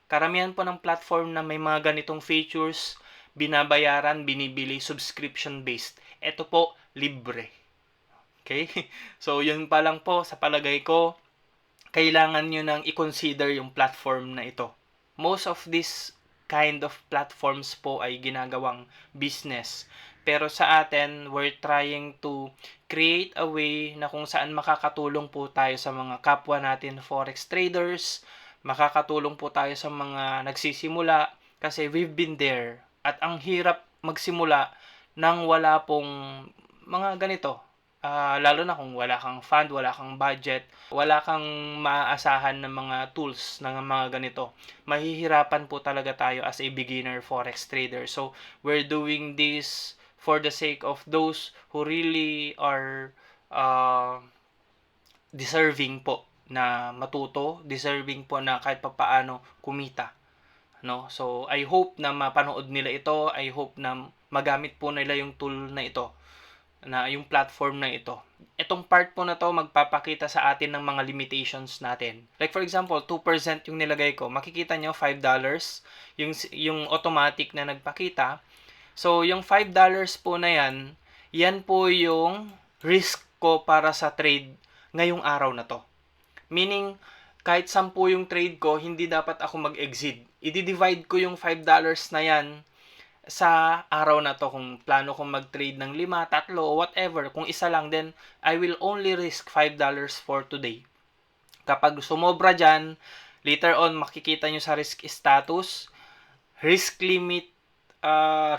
Karamihan po ng platform na may mga ganitong features, binabayaran, binibili, subscription-based. Ito po, libre. Okay? So, yun pa lang po, sa palagay ko, kailangan nyo nang i-consider yung platform na ito. Most of this kind of platforms po ay ginagawang business. Pero sa atin, we're trying to create a way na kung saan makakatulong po tayo sa mga kapwa natin forex traders, makakatulong po tayo sa mga nagsisimula kasi we've been there. At ang hirap magsimula nang wala pong mga ganito. Lalo na kung wala kang fund, wala kang budget, wala kang maaasahan ng mga tools ng mga ganito. Mahihirapan po talaga tayo as a beginner forex trader. So, we're doing this for the sake of those who really are uh, deserving po na matuto, deserving po na kahit papaano kumita. No? So, I hope na mapanood nila ito. I hope na magamit po nila yung tool na ito, na yung platform na ito. Itong part po na to magpapakita sa atin ng mga limitations natin. Like for example, 2% yung nilagay ko. Makikita nyo, $5 yung automatic na nagpakita. So, yung $5 po na yan po yung risk ko para sa trade ngayong araw na to. Meaning, kahit 10 yung trade ko, hindi dapat ako mag-exit. I-divide ko yung $5 na yan sa araw na to. Kung plano kong mag-trade ng 5, 3, whatever, kung isa lang, then I will only risk $5 for today. Kapag sumobra dyan, later on, makikita nyo sa risk status, risk limit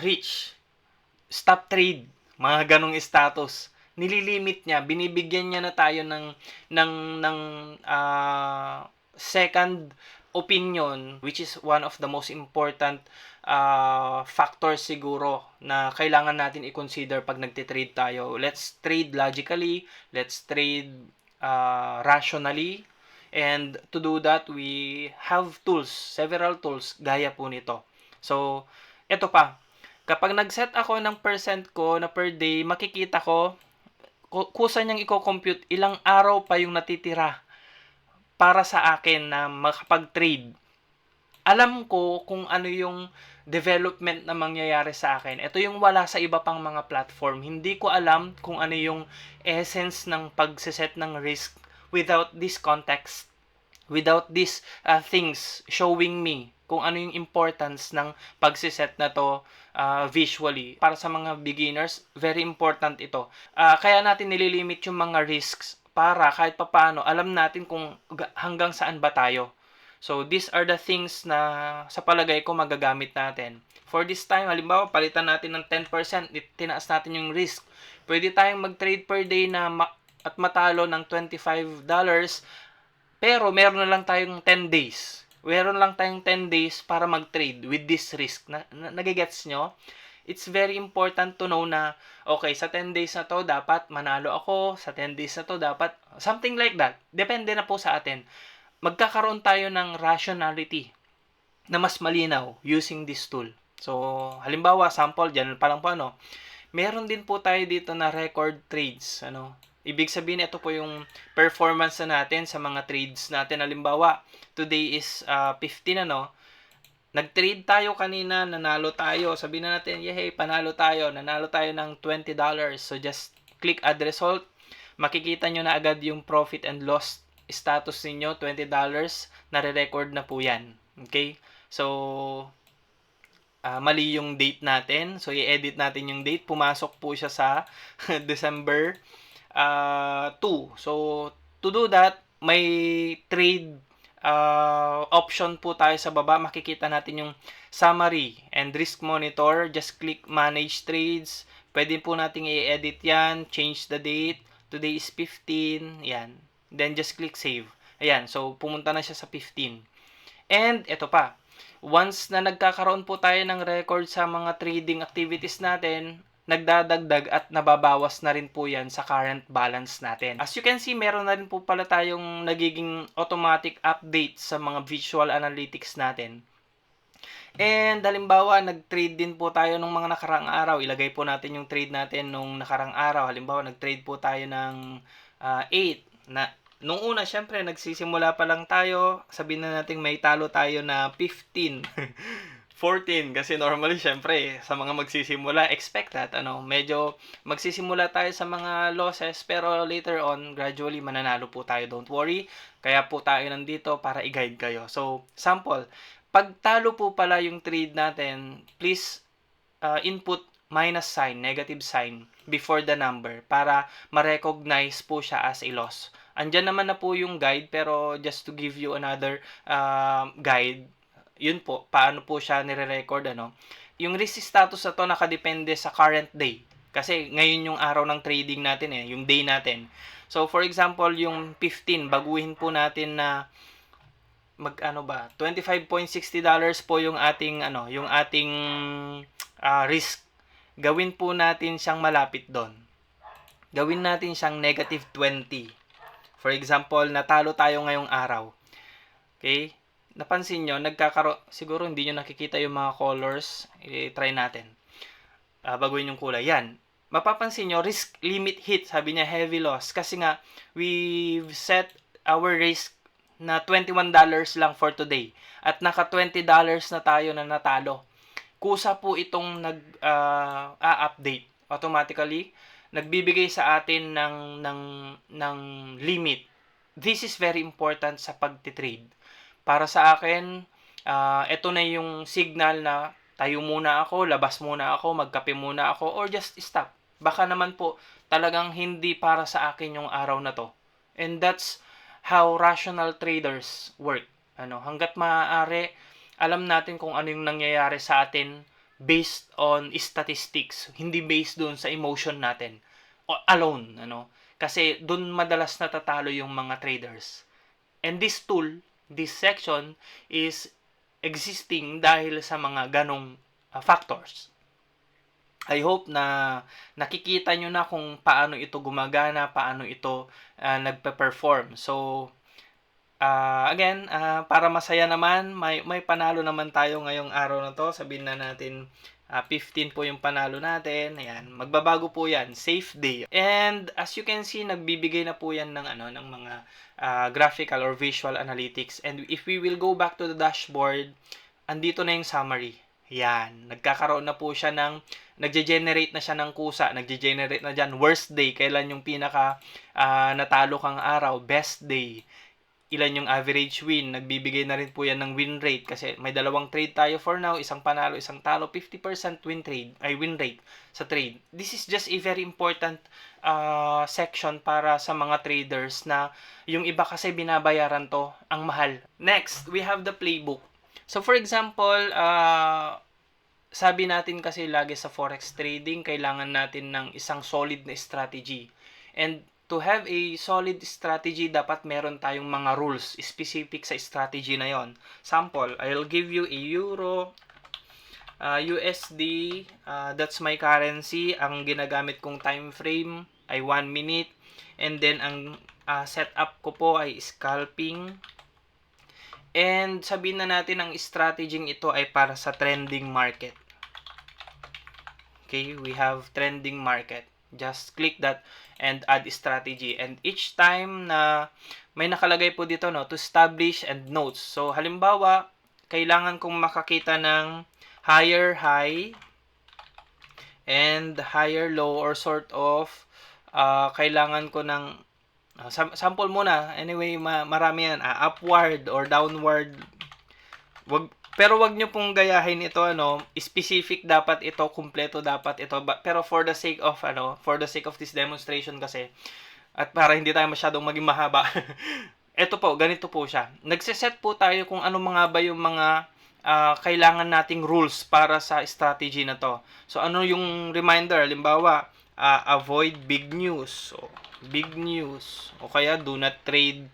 reach, stop trade, mga ganong status. Nililimit niya, binibigyan niya na tayo ng second opinion, which is one of the most important factors siguro na kailangan natin i-consider pag nagtitrade tayo. Let's trade logically, let's trade rationally, and to do that, we have tools, several tools, gaya po nito. So, ito pa, kapag nag-set ako ng percent ko na per day, makikita ko, kusa niyang i-compute ilang araw pa yung natitira para sa akin na makapag-trade. Alam ko kung ano yung development na mangyayari sa akin. Ito yung wala sa iba pang mga platform. Hindi ko alam kung ano yung essence ng pagsiset ng risk without this context, without these things showing me kung ano yung importance ng pagsiset na to visually. Para sa mga beginners, very important ito. Kaya natin nililimit yung mga risks para kahit papaano alam natin kung hanggang saan ba tayo. So, these are the things na sa palagay ko magagamit natin. For this time, halimbawa, palitan natin ng 10%, tinaas natin yung risk. Pwede tayong mag-trade per day na at matalo ng $25, pero meron na lang tayong 10 days. Meron lang tayong 10 days para mag-trade with this risk. Nagigets nyo? It's very important to know na, okay, sa 10 days na to, dapat manalo ako. Sa 10 days na to, dapat, something like that. Depende na po sa atin. Magkakaroon tayo ng rationality na mas malinaw using this tool. So, halimbawa, sample, dyan pa lang po, meron din po tayo dito na record trades. Ibig sabihin, ito po yung performance na natin sa mga trades natin. Halimbawa, today is 15, nag-trade tayo kanina, nanalo tayo. Sabihin na natin, yay, panalo tayo. Nanalo tayo ng $20. So, just click add result. Makikita nyo na agad yung profit and loss status ninyo, $20, nare-record na po yan. Okay? So, mali yung date natin. So, i-edit natin yung date. Pumasok po siya sa December 2. So, to do that, may trade option po tayo sa baba. Makikita natin yung summary and risk monitor. Just click manage trades. Pwede po natin i-edit yan. Change the date. Today is 15. Yan. Then, just click save. Ayan. So, pumunta na siya sa 15. And, ito pa. Once na nagkakaroon po tayo ng record sa mga trading activities natin, nagdadagdag at nababawas na rin po yan sa current balance natin. As you can see, meron na rin po pala tayong nagiging automatic update sa mga visual analytics natin. And halimbawa, nag-trade din po tayo nung mga nakarang araw. Ilagay po natin yung trade natin nung nakarang araw. Halimbawa, nag-trade po tayo ng 8 Nung una, syempre, nagsisimula pa lang tayo, sabihin na natin may talo tayo na 15, 14, kasi normally, syempre, sa mga magsisimula, expect that, medyo magsisimula tayo sa mga losses, pero later on, gradually, mananalo po tayo, don't worry. Kaya po tayo nandito para i-guide kayo. So, sample, pag talo po pala yung trade natin, please input minus sign, negative sign, before the number para ma-recognize po siya as a loss. Andyan naman na po yung guide, pero just to give you another guide, yun po, paano po siya nire-record, Yung risk status na to nakadepende sa current day. Kasi ngayon yung araw ng trading natin yung day natin. So, for example, yung 15, baguhin po natin na $25.60 po yung ating risk. Gawin po natin siyang malapit doon. Gawin natin siyang negative 20. For example, natalo tayo ngayong araw. Okay? Napansin nyo, siguro hindi nyo nakikita yung mga colors. I-try natin. Baguhin yung kulay. Yan. Mapapansin nyo, risk limit hit. Sabi niya, heavy loss. Kasi nga, we've set our risk na $21 lang for today. At naka $20 na tayo na natalo. Kusa po itong update automatically, nagbibigay sa atin ng limit. This is very important sa pagtitrade. Para sa akin, ito na yung signal na tayo muna ako, labas muna ako, magkape muna ako, or just stop. Baka naman po talagang hindi para sa akin yung araw na to. And that's how rational traders work. Hangga't maaari, alam natin kung ano yung nangyayari sa atin based on statistics, hindi based doon sa emotion natin alone, kasi doon madalas natatalo yung mga traders. And this tool, this section is existing dahil sa mga ganong factors. I hope na nakikita nyo na kung paano ito gumagana, paano ito nagpe-perform. So, again, para masaya naman, may panalo naman tayo ngayong araw na to. Sabihin na natin 15 po yung panalo natin. Ayan, magbabago po yan. Safe day. And as you can see, nagbibigay na po yan ng mga graphical or visual analytics. And if we will go back to the dashboard, andito na yung summary. Yan, nagkakaroon na po siya nagge-generate na siya ng kusa, nagge-generate na dyan, worst day, kailan yung pinaka natalo kang araw, best day, ilan yung average win, nagbibigay na rin po yan ng win rate kasi may dalawang trade tayo for now, isang panalo, isang talo, 50% win rate sa trade. This is just a very important section para sa mga traders na yung iba kasi binabayaran to, ang mahal. Next, we have the playbook. So for example, sabi natin kasi lagi sa forex trading, kailangan natin ng isang solid na strategy. And to have a solid strategy, dapat meron tayong mga rules specific sa strategy na yon. Sample, I'll give you a Euro, USD, that's my currency. Ang ginagamit kong time frame ay 1 minute. And then, ang setup ko po ay scalping. And sabihin na natin ang strategy ito ay para sa trending market. Okay, we have trending market. Just click that and add strategy. And each time na may nakalagay po dito, to establish and notes. So, halimbawa, kailangan kong makakita ng higher high and higher low, or sort of, kailangan ko ng, sample muna. Anyway, marami yan. Upward or downward. Pero wag nyo pong gayahin ito, specific dapat ito, kumpleto dapat ito. Pero for the sake of this demonstration kasi, at para hindi tayo masyadong maging mahaba, ito po, ganito po siya. Nagsiset po tayo kung ano mga ba yung mga kailangan nating rules para sa strategy na to. So, ano yung reminder? Halimbawa, avoid big news. So, big news. O kaya, do not trade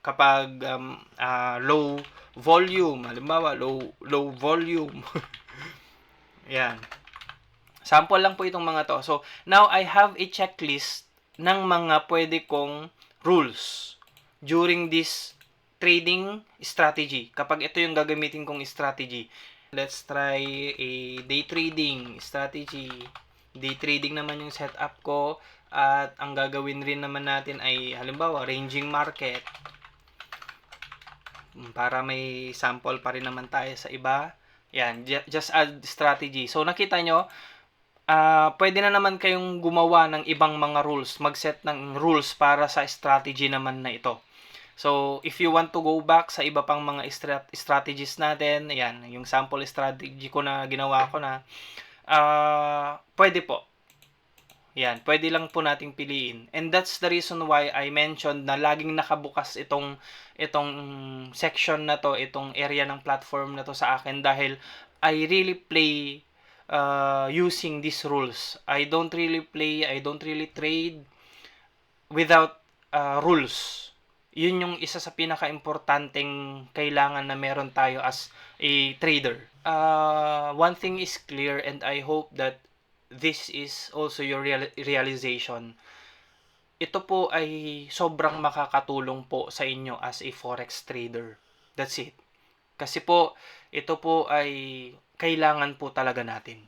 kapag low volume. Halimbawa, low volume. Yan. Sample lang po itong mga to. So, now I have a checklist ng mga pwede kong rules during this trading strategy. Kapag ito yung gagamitin kong strategy. Let's try a day trading strategy. Day trading naman yung setup ko. At ang gagawin rin naman natin ay halimbawa ranging market para may sample pa rin naman tayo sa iba. Yan, just add strategy. So nakita nyo, pwede na naman kayong gumawa ng ibang mga rules, mag-set ng rules para sa strategy naman na ito. So, if you want to go back sa iba pang mga strategies natin, ayan, yung sample strategy ko na ginawa ko na, pwede po. Yan, pwede lang po nating piliin. And that's the reason why I mentioned na laging nakabukas itong section na to, itong area ng platform na to sa akin dahil I really play using these rules. I don't really trade without rules. Yun yung isa sa pinaka-importanteng kailangan na meron tayo as a trader. One thing is clear and I hope that this is also your realization. Ito po ay sobrang makakatulong po sa inyo as a forex trader. That's it. Kasi po, ito po ay kailangan po talaga natin.